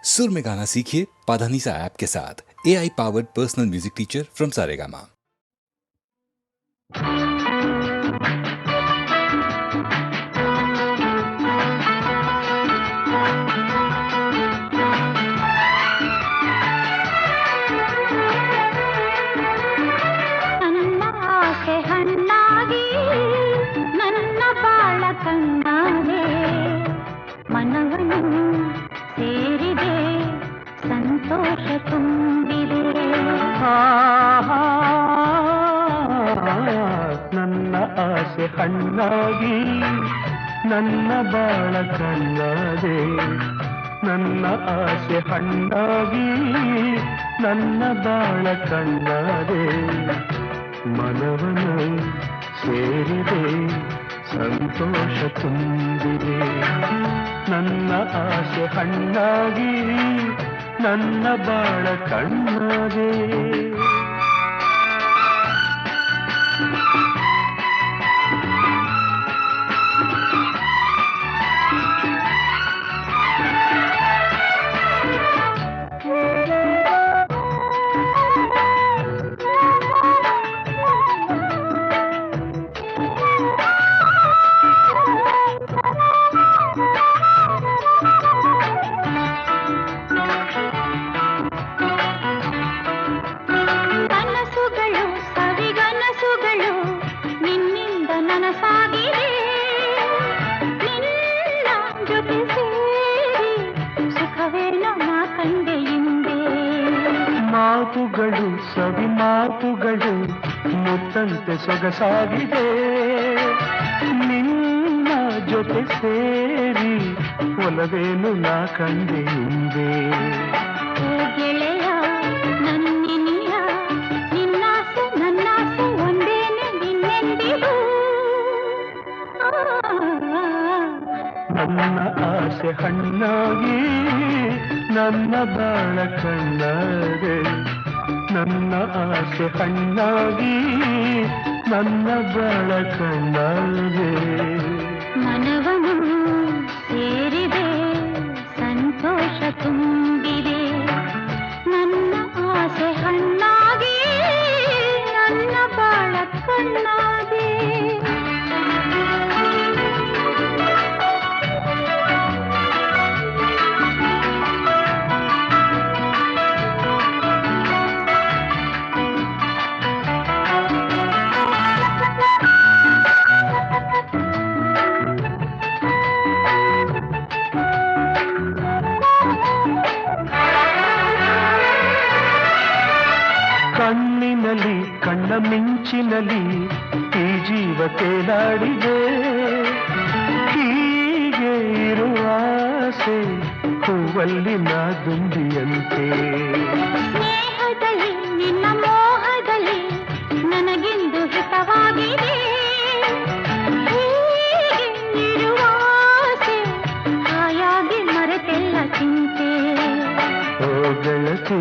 सुर में गाना सीखिए पाधानीसा ऐप के साथ। AI powered personal music teacher from Saregama. ನನ್ನ ಆಸೆ ಹಣ್ಣಾಗಿ ನನ್ನ ಬಾಳ ಕಣ್ಣಾದೆ, ನನ್ನ ಆಸೆ ಹಣ್ಣಾಗಿ ನನ್ನ ಬಾಳ ಕಣ್ಣಾದೆ, ಮನವನ್ನು ಸೇರಿದೆ ಸಂತೋಷ ತುಂಬಿದೆ. ನನ್ನ ಆಸೆ ಹಣ್ಣಾಗಿ ನನ್ನ ಬಾಳ ಕಣ್ಣಾದೆ. ಮಾತುಗಳು ಸವಿ ಮಾತುಗಳು ಮುತ್ತಂತೆ ಸೊಗಸಾಗಿದೆ, ನಿನ್ನ ಜೊತೆ ಸೇರಿ ಒಲವೇನು ನಾ ಕಂಡೆ ಹಿಂದೆ. ಗೆಳೆಯ ನನ್ನಿನಿಯ ನಿನ್ನಾಸೆ ನನ್ನಾಸೆ ಒಂದೇನೆ ನಿನ್ನೆಂದಿಗೂ. ನನ್ನ ಆಸೆ ಹಣ್ಣಾಗಿ ನನ್ನ ಬಾಳ ಕಣ್ಣಾದೆ, ನನ್ನ ಆಸೆ ಹಣ್ಣಾಗಿ ನನ್ನ ಬಾಳ ಕಣ್ಣಾದೆ. ಮನವನ್ನು ಸೇರಿದೆ ಸಂತೋಷ ತುಂಬಿದೆ, ನನ್ನ ಆಸೆ ಹಣ್ಣಾಗಿ ನನ್ನ ಬಾಳ ಕಣ್ಣಾದೆ. ಕಣ್ಣಿನಲ್ಲಿ ಕಣ್ಣ ಮಿಂಚಿನಲ್ಲಿ ಈ ಜೀವ ತೇಲಾಡಿದೆ, ಹೀಗೆ ಇರುವ ಆಸೆ ಹೂವಲ್ಲಿ ನಾ ದುಂಬಿಯಂತೆ. ಸ್ನೇಹದಲ್ಲಿ ನಿನ್ನ ಮೋಹದಲ್ಲಿ ನನಗೆಂದು ಹಿತವಾಗಿದೆ, ಹೀಗೆ ಇರುವ ಆಸೆ ಹಾಯಾಗಿ ಮರೆತೆಲ್ಲ ಚಿಂತೆ. ಓ ಗೆಳತಿ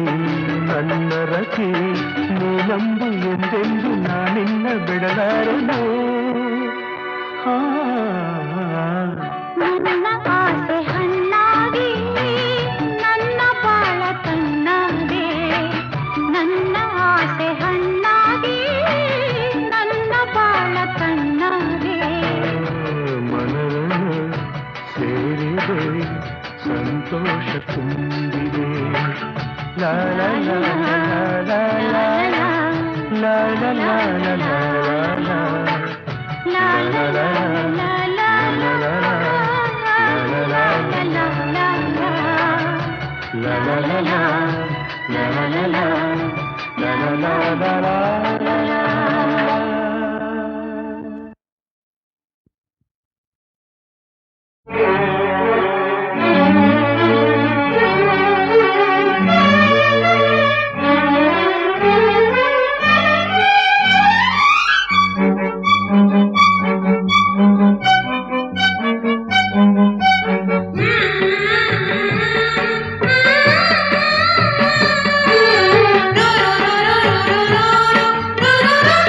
ನನ್ನ ರತಿ, ನೀನಂಬು ಎಂದೆಂದು ನಾನಿನ್ನ ಬಿಡಲಾರೆನು. ನನ್ನ ಆಸೆ ಹಣ್ಣಾಗಿ ನನ್ನ ಬಾಳ ಕಣ್ಣಾದೆ, ನನ್ನ ಆಸೆ ಹಣ್ಣಾಗಿ ನನ್ನ ಬಾಳ ಕಣ್ಣಾದೆ. ಮನವನ್ನು ಸೇರಿದೆ ಸಂತೋಷ ತುಂಬಿದೆ. ಲಾ ಲಾ ಲಾ ಲಾ ಲಾ ಲಾ ಲಾ ಲಾ ಲಾ ಲಾ ಲಾ ಲಾ ಲಾ ಲಾ ru ru ru ru ru ru ru ru ru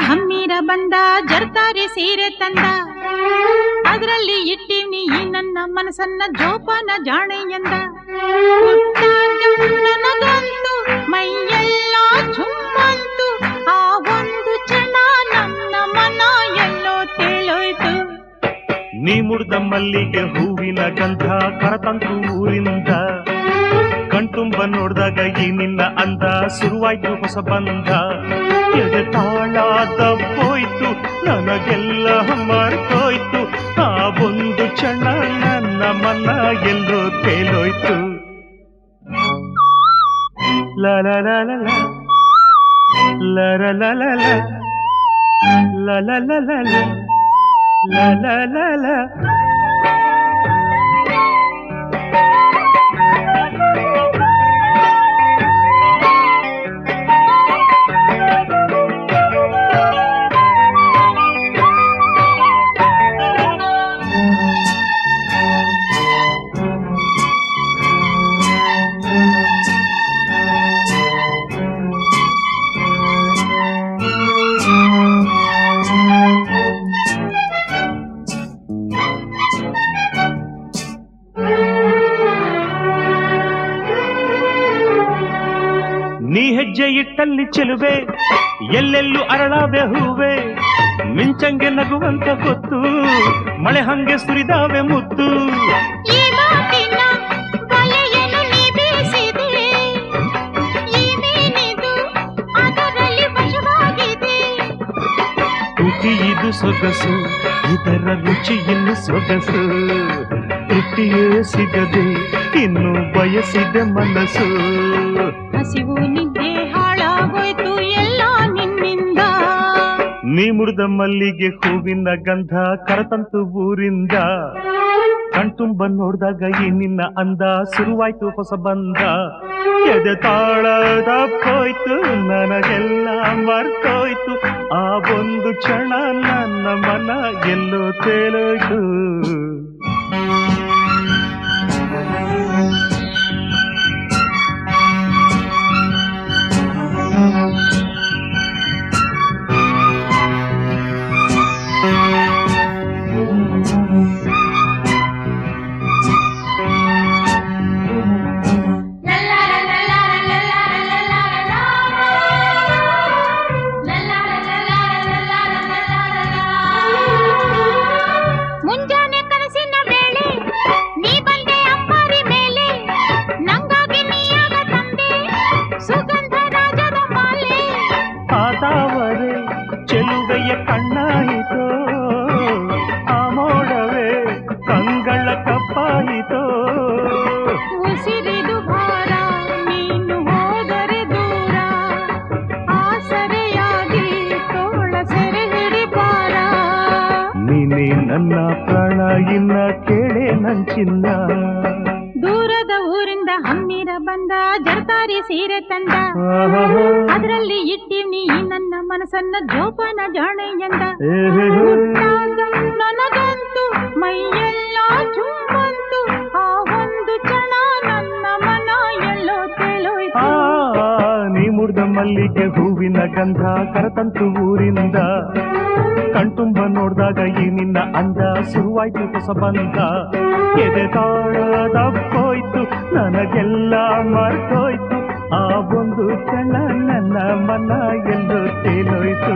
ಹಮ್ಮಿರ ಬಂದ ಜರ್ತಾರಿ ಸೀರೆ ತಂದ ಅದರಲ್ಲಿ ಇಟ್ಟಿವ್ನಿ ಈ ನನ್ನ ಮನಸ್ಸನ್ನ ಜೋಪಾನ ಜಾಣೆ ಎಂದ ನನಗಂತೂ ಮೈಯೆಲ್ಲ ಚುಮ್ಮಂತು ಆ ಒಂದು ಕ್ಷಣ ನನ್ನ ಮನ ಎಲ್ಲೋ ತೇಲೋಯ್ತು. ನೀ ಮುಡ್ದ ಮಲ್ಲಿಗೆ ಹೂವಿನ ಗಂಧ ಕರತಂತು ಊರಿಂದ ಕಣ್ತುಂಬ ನೋಡ್ದಾಗ ಈ ನಿನ್ನ ಅಂದ ಶುರುವಾಯ್ತು ಹೊಸ ಬಂಧ ಎದೆ ತಾಳ ತಪ್ಪೋಯ್ತು ನನಗೆಲ್ಲ ಮರ್ತೋಯ್ತು ಆ ಒಂದು ಕ್ಷಣ ನನ್ನ ಮನ ಎಲ್ಲೋ ತೇಲೋಯ್ತು. ಲಲ ಲಲ ಲಲ ಲಲ ಲಲ ಲಲ ಲಲ. ನೀ ಹೆಜ್ಜೆ ಇಟ್ಟಲ್ಲಿ ಚೆಲುವೆ ಎಲ್ಲೆಲ್ಲೂ ಅರಳಾವೆ ಹೂವೆ ಮಿಂಚಂಗೆ ನಗುವಂತ ಗೊತ್ತು ಮಳೆ ಹಂಗೆ ಸುರಿದಾವೆ ಮುತ್ತು. ಈ ಮಾತಿನ ಬಲೆಯನ್ನು ನೀ ಬೀಸಿದೆ ಈ ಮೀನಿದು ಅದರಲ್ಲಿ ವಶವಾಗಿದೆ. ತುಟಿ ಇದು ಸೊಗಸು ಇದರ ರುಚಿ ಇನ್ನು ಸೊಗಸು ತೃಪ್ತಿಯೇ ಸಿಗದೆ ಇನ್ನು ಬಯಸಿದೆ ಮನಸ್ಸು. ಹಸಿವು ನಿದ್ದೆ ಹಾಳಾಗೋಯ್ತು ಎಲ್ಲ ನಿನ್ನಿಂದ. ನೀ ಮುಡ್ದ ಮಲ್ಲಿಗೆ ಹೂವಿನ ಗಂಧ ಕರತಂತು ಊರಿಂದ ಕಣ್ತುಂಬ ನೋಡ್ದಾಗ ಈ ನಿನ್ನ ಅಂದ ಶುರುವಾಯ್ತು ಹೊಸ ಬಂಧ ಎದೆ ತಾಳ ತಪ್ಪೋಯ್ತು ನನಗೆಲ್ಲ ಮರ್ತೋಯ್ತು ಆ ಒಂದು ಕ್ಷಣ ನನ್ನ ಮನ ಎಲ್ಲೋ ತೇಲೋಯ್ತು. ಮುಂಜಾನೆ ಕನಸಿನ ವೇಳೆ ನೀ ಬಂದೆ ಅಂಬಾರಿ ಮೇಲೆ ನಂಗಾಗಿ ನೀಯಾಗ ತಂದೆ ಸುಗಂಧ ರಾಜದ ಮಾಲೆ. ಆತಾವರೆ ಚೆಲುವೆಯ ಕಣ್ಣಾಯಿತೋ ಆ ಮೋಡವೇ ಕಂಗಳ ಕಪ್ಪಾಯಿತೋ. ಉಸಿರಿದು ಭಾರ ನೀನು ಹೋದರೆ ದೂರ ಆಸರೆಯಾಗಿ ತೋಳ ಸೆರೆ ಹಿಡಿಬಾರ. ನೀನೇ ನನ್ನ ಪ್ರಾಣ ಇನ್ನ ಕೇಳೆ ನಂಚಿನ್ನ. ದೂರದ ಊರಿಂದ ಹಮ್ಮಿರ ಬಂದ ಜರ್ತಾರಿ ಸೀರೆ ತಂದ ಅದರಲ್ಲಿ ಇಟ್ಟಿವ್ನಿ ಈ ನನ್ನ ಮನಸ್ಸನ್ನ ಜೋಪಾನ ಜಾಣೆ ಎಂದ ನನಗಂತೂ ಮೈಯೆಲ್ಲ ಚುಮ್ಮಂತು ಆ ಒಂದು ಕ್ಷಣ ನನ್ನ ಮನ ಎಲ್ಲೋ ತೇಲೋಯ್ತು. ನೀ ಮುಡ್ದ ಮಲ್ಲಿಗೆ ಹೂವಿನ ಗಂಧ ಕರತಂತು ಊರಿಂದ ಕಣ್ತುಂಬ ನೋಡ್ದಾಗ ಈ ನಿನ್ನ ಅಂದ ಶುರುವಾಯ್ತು ಹೊಸ ಬಂಧ ಎದೆ ತಾಳ ತಪ್ಪೋಯ್ತು ನನಗೆಲ್ಲ ಮರ್ತೋಯ್ತು ಆ ಒಂದು ಕ್ಷಣ ನನ್ನ ಮನ ಎಲ್ಲೋ ತೇಲೋಯ್ತು.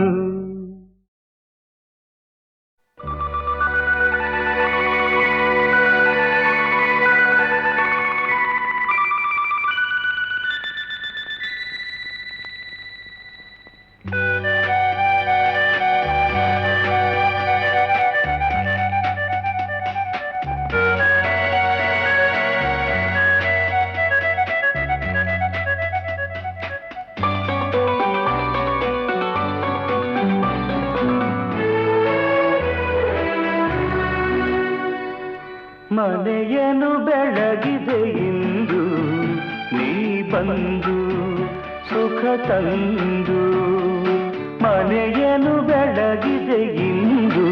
ಮನೆಯನ್ನು ಬೆಳಗಿದೆ ಇಂದು ನೀ ಬಂದು ಸುಖ ತಂದು. ಮನೆಯನ್ನು ಬೆಳಗಿದೆ ಇಂದು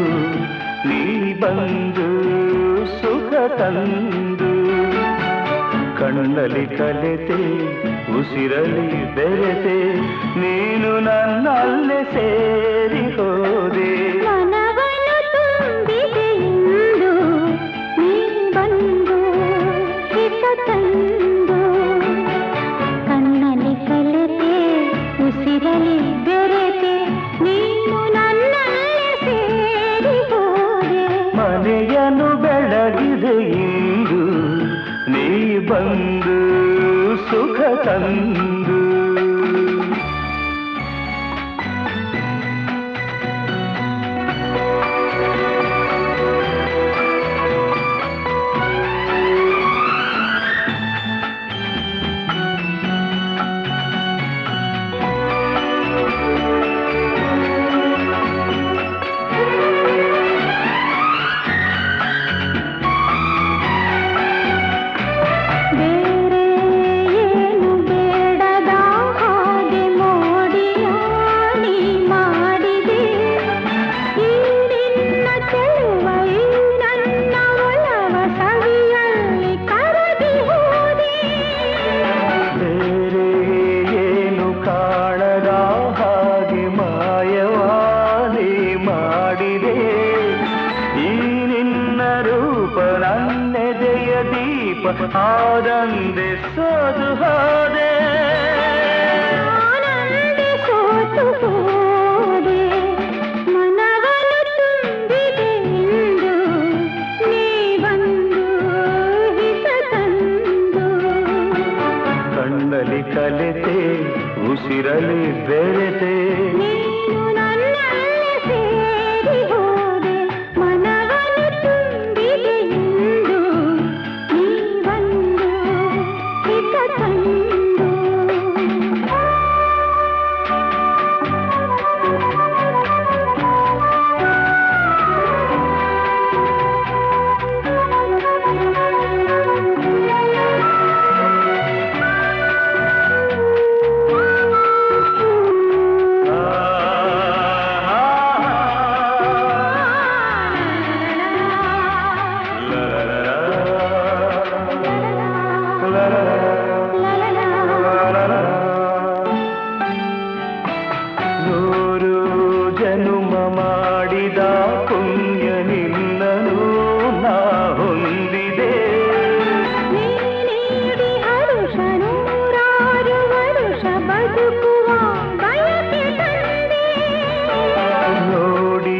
ನೀ ಬಂದು ಸುಖ ತಂದು. ಕಣ್ಣಲ್ಲಿ ಕಲೆತೆ ಉಸಿರಲಿ ಬೆರೆತೆ ನೀನು ನನ್ನಲ್ಲೇ ಸೇರಿ ಹೋದೆ ಮನವನ್ನು ತುಂಬಿದೆ ಇಂದು ನೀ ಬಂದು ಹಿತ ತಂದು ಕಣ್ಣಲ್ಲಿ ಕಲೆತೆ ಉಸಿರಲಿ ಬೆರೆತೆ ನೀನು ನನ್ನಲ್ಲೇ ಸೇರಿ ಹೋದೆ ಮನೆಯನ್ನು ಬೆಳಗಿದೆ ಇಂದು ನೀ ಬಂದು ಸುಖ ತಂದು ಆನಂದೆ ಸೋದು ಹೋದೆ ಆನಂದೆ ಸೋತು ಹೋದೆ ಮನವನ್ನು ತುಂಬಿದೆ ಇಂದು ನೀ ಬಂದು ಹಿತ ತಂದು ಕಣ್ಣಲ್ಲಿ ಕಲೆತೆ ಉಸಿರಲಿ ಬೆರೆತೆ ನೀನು ನನ್ನಲ್ಲೇ ಸೇರಿ ಹೋದೆ ಮನವನ್ನು ತುಂಬಿದೆ ಇಂದು ನೀ ಬಂದು ಹಿತ ತಂದು ನೂರು ಜನುಮ ಮಾಡಿದ ಪುಣ್ಯ ನಿನ್ನನು ನಾ ಹೊಂದಿದೆ ನೀಡಿ ಹರುಷ ನೂರಾರು ವರುಷ ಬದುಕುವ ಬಯಕೆ ತಂದೆ ನೋಡಿ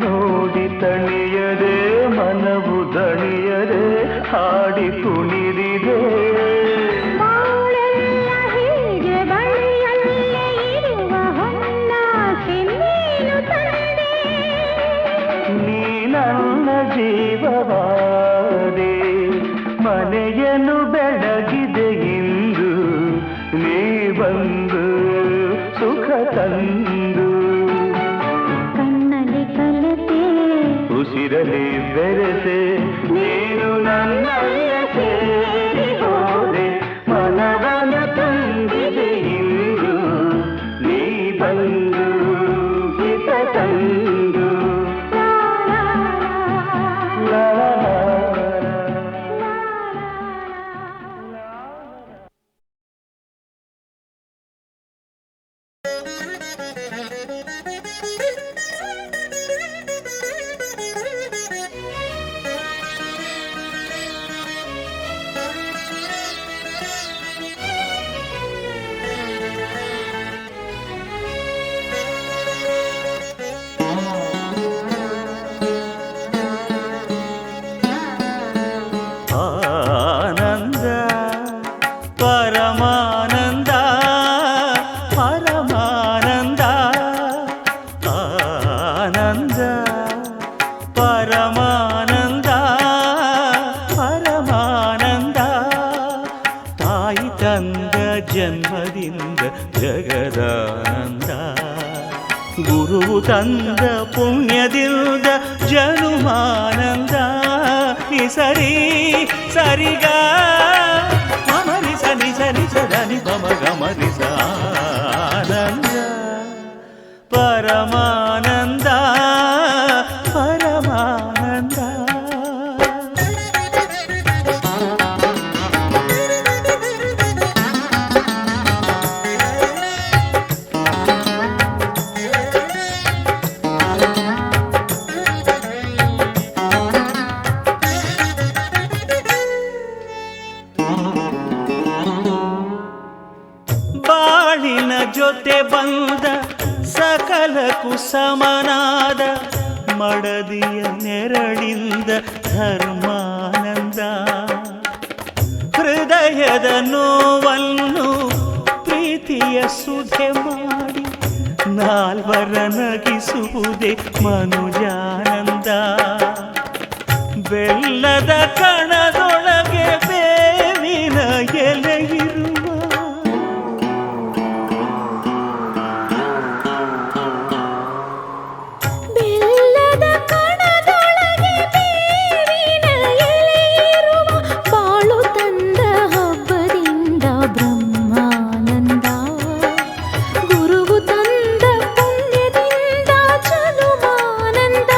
ನೋಡಿ ತಣಿಯದೆ ಮನವು ದಣಿಯದೆ ಹಾಡಿ ಕುಣಿದಿದೆ ಬಾಳೆಲ್ಲ ಹೀಗೆ ಬಳಿಯಲ್ಲೇ ಇರುವ ಹೊನ್ನಾಸೆ ನೀನು ತಂದೆ ನೀ ನನ್ನ ಜೀವವಾದೆ ಮನೆಯನ್ನು ಬೆಳಗಿದೆ ಇಂದು ನೀ ಬಂದು ಸುಖ ತಂದು ಕಣ್ಣಲ್ಲಿ ಕಲೆತೆ ಉಸಿರಲಿ ಬೆರೆತೆ ನೀನು ನನ್ನಲ್ಲೇ ಸೇರಿ ಹೋದೆ ಮನವನ್ನು ತುಂಬಿದೆ ಇಂದು ನೀ ಬಂದು ಹಿತ ತಂದು ಲಾ ಲಾ ಲಾ. ಆನಂದ ಪರಮಾನಂದ ಪರಮಾನಂದ ಆನಂದ ಪರಮಾನಂದ ಪರಮಾನಂದ ತಾಯಿ ತಂದ ಜನ್ಮದಿಂದ ಜಗದಾನಂದ ಗುರು ತಂದ ಪುಣ್ಯದಿಂದ ಜನುಮಾನಂದ ಸರಿ ಸರಿಗ ಮಮರಿ ಸನಿ ಸರಿ ಸದನಿ ಪಮ ಗಮರಿ ಆನಂದ ಪರಮಾನಂದ ಪರಮಾನಂದ ಜೊತೆ ಬಂದ ಸಕಲಕ್ಕೂ ಸಮನಾದ ಮಡದಿಯ ನೆರಳಿಂದ ಧರ್ಮಾನಂದ. ಹೃದಯದ ನೋವನ್ನು ಪ್ರೀತಿಯ ಸುಧೆ ಮಾಡಿ ನಾಲ್ವರ ನಗಿಸುವುದೇ ಮನುಜಾನಂದ. ಬೆಲ್ಲದ ಕಣದೊಳಗೆ ಬೇವಿನ ಎಲೆಯಿರುವ ಬೆಲ್ಲದ ಕಣದೊಳಗೆ ಬೇವಿನ ಎಲೆಯಿರುವ ಬಾಳು ತಂದ ಹಬ್ಬದಿಂದ ಬ್ರಹ್ಮಾನಂದ. ಗುರುವು ತಂದ ಪುಣ್ಯದಿಂದ ಜನುಮಾನಂದ.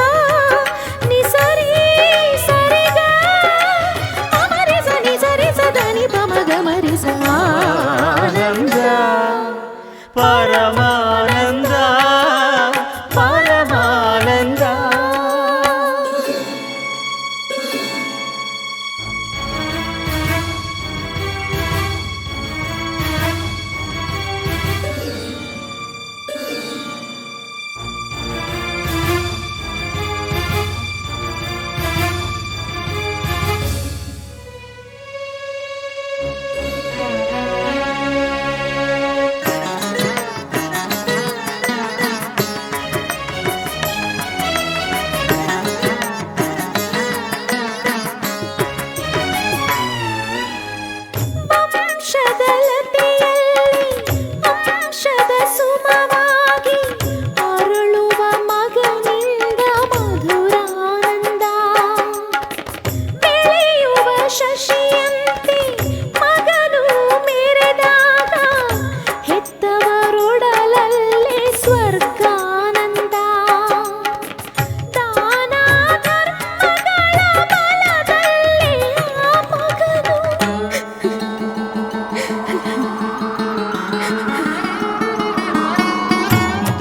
ನಿಸರಿ ಸರಿಗ ಅಮರಿಸ ನಿಸರಿಸ ಧನಿ ಪಮಗ ಮರಿಸ ಆನಂದ ಪರಮಾನಂದ ಪರಮಾನಂದ. ವಂಶದಲತೆಯಲ್ಲಿ ಅಂಶದ ಸುಮವಾಗಿ ಅರಳುವ ಮಗನಿಂದ ಮಧುರಾನಂದ. ಬೆಳೆಯುವ ಶಶಿಯಂತೆ ಮಗನು ಮೆರೆದಾಗ ಹೆತ್ತವರೊಡಲಲ್ಲೇ ಸ್ವರ್ಗಾನಂದ. ದಾನ ಧರ್ಮಗಳ ಬಲದಲ್ಲೇ ಆ ಮಗನು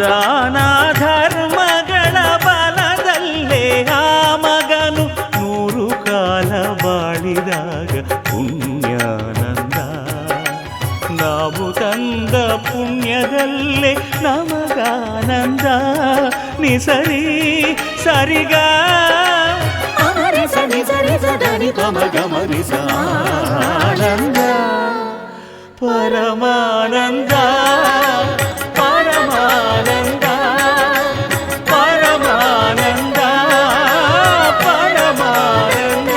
ದಾನ ಧರ್ಮಗಳ ಬಲದಲ್ಲೇ ಆ ಮಗನು 100 ಕಾಲ ಬಾಳಿದಾಗ ಪುಣ್ಯಾನಂದ. ನಾವು ತಂದ ಪುಣ್ಯದಲ್ಲೇ ನಮಗಾನಂದ. ನಿಸರಿ ಸರಿಗ ಅಮರಿಸ ನಿಸರಿಸ ಧನಿ ಪಮಗ ಮರಿಸ ಆನಂದ ಪರಮಾನಂದ ಪರಮಾನಂದ ಪರಮಾನಂದ ಪರಮಾನಂದ.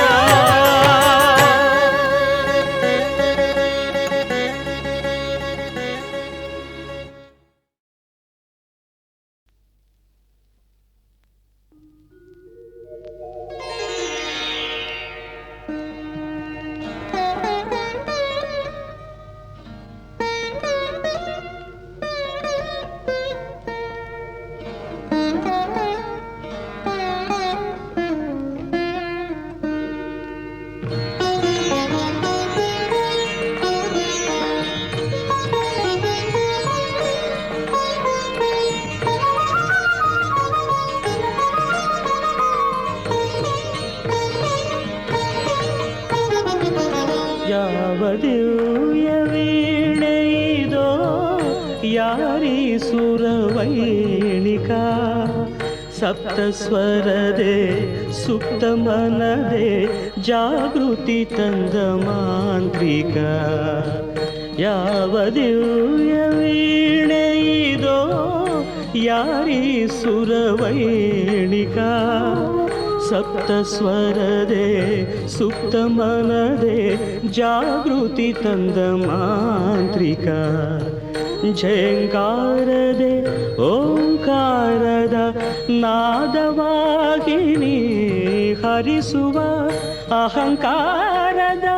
ಯಾವ ದಿವ್ಯ ವೀಣೆಯಿದೋ ಯಾರೀ ಸುರವೈಣಿಕಾ. ಸಪ್ತಸ್ವರದೆ ಸುಪ್ತ ಮನದೆ ಜಾಗೃತಿ ತಂದ ಮಾಂತ್ರಿಕ. ಯಾವ ದಿವ್ಯ ವೀಣೆಯಿದೋ ಯಾರೀ ಸುರವೈಣಿಕಾ. ಸಪ್ತಸ್ವರದೆ ಸುಪ್ತ ಮನದೆ ಜಾಗೃತಿ ತಂದ ಮಾಂತ್ರಿಕ. ಝೇಂಕಾರದೆ ಓಂಕಾರದ ನಾದವಾಗಿನಿ ಹರಿಸುವ ಅಹಂಕಾರದ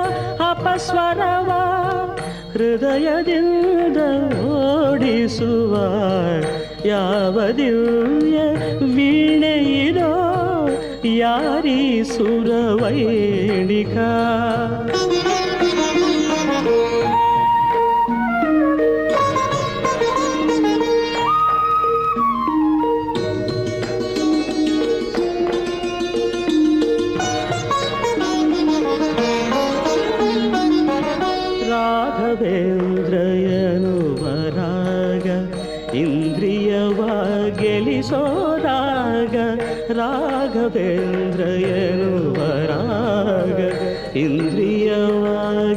ಅಪಸ್ವರವ ಹೃದಯದಿಂದ ಓಡಿಸುವ. ಯಾವ ದಿವ್ಯ ವೀಣೆಯಿದೋ ಯಾರೀ ಸುರವೈಣಿಕಾ. ರಾಘವೇಂದ್ರಯನು ವರಾಗ ಗೆಲಿಸೋದಾಗ ರಾಘವೇಂದ್ರ ಎನ್ನುವ ರಾಗ, ಇಂದ್ರಿಯವ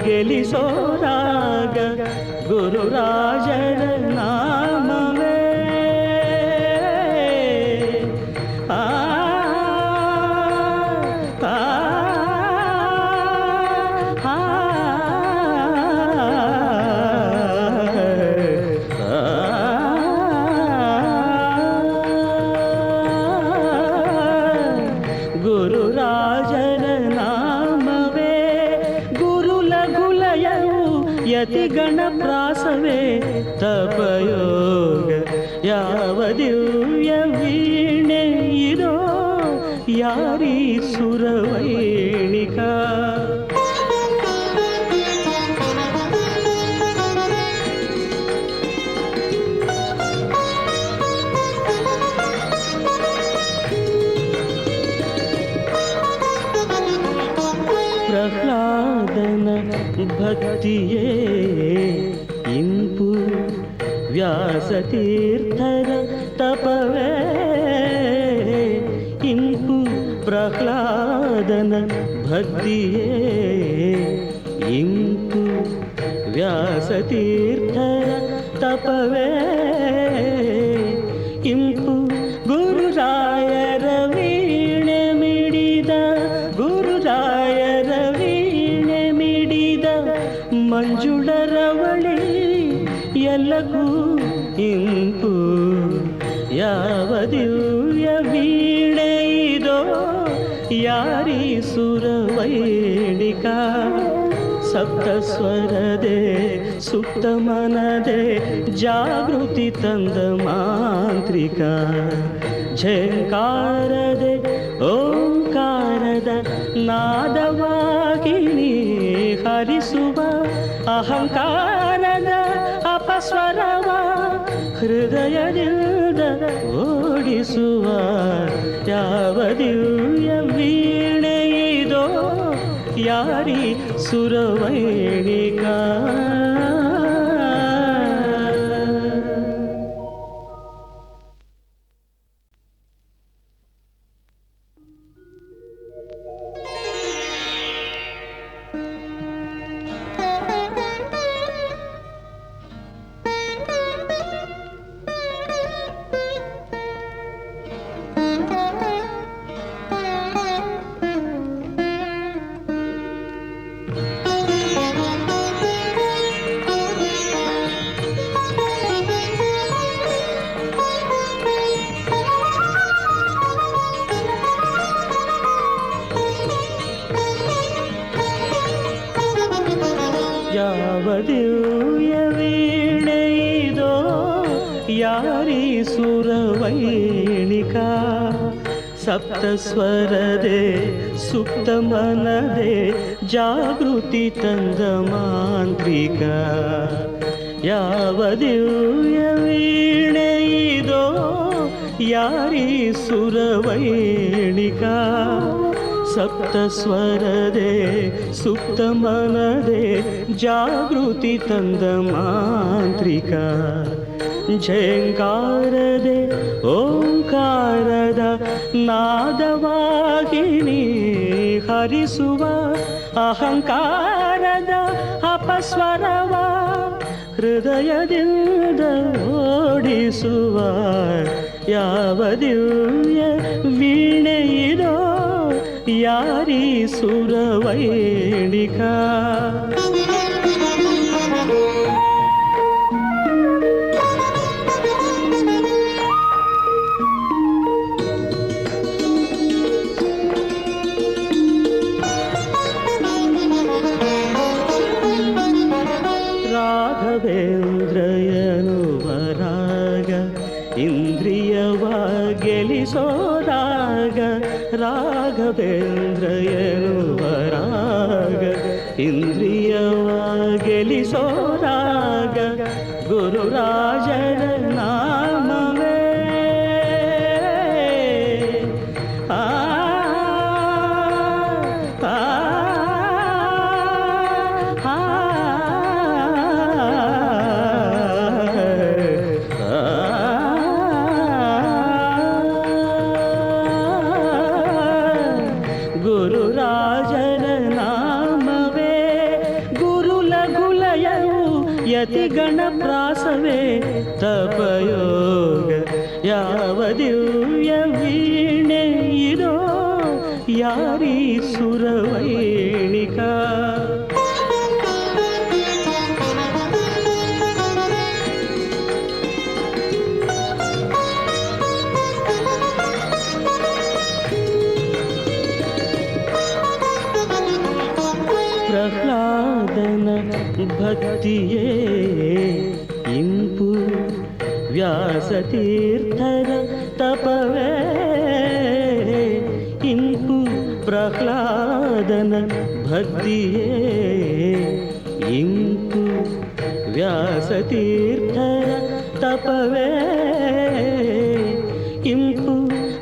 ಗೆಲಿಸೋದಾಗ ಗುರುರಾಜನ ನಾಮವೇ. ಆ ಆ ಗುರುರಾಜನ ನಾಮವೇ ಗುರುಲಘುಲಯವು ಯತಿಗಣ ಪ್ರಾಸವೇ ತಪಯೋಗ ಯಾವ ದಿವ್ಯ ವೀಣೆ ಇದೋ ಯಾರೀ ಸುರವೈಣಿಕ. ಪ್ರಹ್ಲಾದನ ಭಕ್ತಿಯೇ ಇಂಪು, ವ್ಯಾಸತೀರ್ಥರ ತಪವೇ ಇಂಪು. ಪ್ರಹ್ಲಾದನ ಭಕ್ತಿಯೇ ಇಂಪು, ವ್ಯಾಸತೀರ್ಥರ ತಪವೇ ಇಂಪು. ಗುರುರಾಯರ ವೀಣೆ ಮಿಡಿದ, ಗುರುರಾಯರ ವೀಣೆ ಮಿಡಿದ ಮಂಜುಳರವಳಿ ಎಲ್ಲಕ್ಕೂ ಇಂಪು. ಯಾವ ದಿವ್ಯ ವೀಣೆ ಇದೋ ಯಾರೀ ಸುರವೈಣಿಕ. ಸಪ್ತ ಸ್ವರದೆ ಸುಪ್ತ ಮನದೆ ಜಾಗೃತಿ ತಂದ ಮಾಂತ್ರಿಕ. ಝೇಂಕಾರದೆ ಓಂಕಾರದ ನಾದವಾಗಿನಿ ಹರಿಸುವ ಅಹಂಕಾರದ ಅಪಸ್ವರವ ಹೃದಯದಿಂದ ಓಡಿಸುವ ಯಾವ ದಿವ್ಯ ವೀಣೆ ಇದೋ ಯಾರಿ ಸುರವೈಣಿಕ. ಯಾವ ದಿವ್ಯ ವೀಣೆ ಇದೋ ಯಾರೀ ಸುರವೈಣಿಕ. ಸಪ್ತ ಸ್ವರದೆ ಸುಪ್ತ ಮನದೆ ಜಾಗೃತಿ ತಂದ ಮಾಂತ್ರಿಕ. ಯಾವ ದಿವ್ಯ ವೀಣೆ ಇದೋ ಯಾರೀ ಸುರವೈಣಿಕ. ಸಪ್ತ ಸ್ವರದೆ ಸುಪ್ತ ಮನದೆ ಜಾಗೃತಿ ತಂದ ಮಾಂತ್ರಿಕ. ಝೇಂಕಾರದೆ ಓಂಕಾರದ ನಾದವಾಗಿನಿ ಹರಿಸುವ ಅಹಂಕಾರದ ಅಪಸ್ವರವ ಹೃದಯದಿಂದ ಓಡಿಸುವ ಯಾವ ದಿವ್ಯ ವೀಣೆ ಇದೋ ಯಾರೀ ಸುರವೈಣಿಕ. ರಾಘವೇಂದ್ರ ಎನ್ನುವ ರಾಗ, ಇಂದ್ರಿಯವ ಗೆಲಿಸೋದಾಗ ರಾಘವೇಂದ್ರ ಎನ್ನುವ ರಾಗ, ಇಂದ್ರಿಯವ ಗೆಲಿಸೋದಾಗ ಗುರುರಾಜನ ನಾಮವೇ. ಆ ಆ ಯತಿಗಣ ಪ್ರಾಸವೇ ತಪಯೋಗ ಯಾವ ದಿವ್ಯ ವೀಣೆ ಇದೋ ಯಾರೀ ಸುರವೈಣಿಕ ಪ್ರಹ್ಲಾದನ ಭಕ್ತಿಯೇ ಇಂಪು ವ್ಯಾಸತೀರ್ಥರ ತಪವೇ ಇಂಪು ಪ್ರಹ್ಲಾದನ ಭಕ್ತಿಯೇ ಇಂಪು ವ್ಯಾಸತೀರ್ಥರ ತಪವೇ ಇಂಪು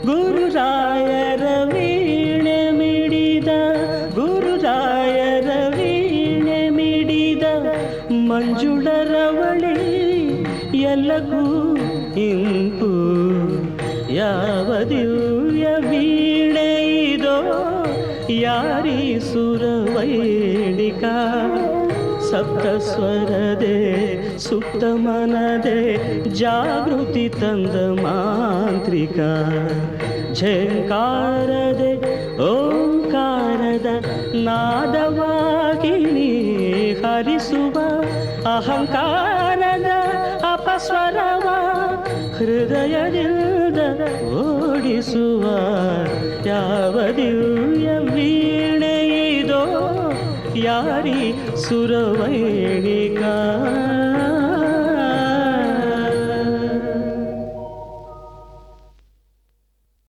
ಗುರುರಾಯರ ವೀಣೆ ಮಿಡಿದ ಗುರುರಾಯರ ವೀಣೆ ಮಿಡಿದ ಮಂಜುಳರವಳಿ ಎಲ್ಲಗೂ ಇಂಪು ಯಾವ ದಿವ್ಯ ವೀಣೆ ಇದೋ ಯಾರೀ ಸುರವೈಣಿಕ ಸಪ್ತ ಸ್ವರದೆ ಸುಪ್ತ ಮನದೆ ಜಾಗೃತಿ ತಂದ ಮಾಂತ್ರಿಕ ಝೇಂಕಾರದೆ ಓಂಕಾರದ ನಾದವಾಗಿನಿ ಹರಿಸುವ ಅಹಂಕಾರದ ಅಪಸ್ವರವ ಹೃದಯದಿಂದ ಓಡಿಸುವ ಯಾವ ದಿವ್ಯ ವೀಣೆ ಇದೋ ಯಾರಿ ಸುರವೈಣಿಕ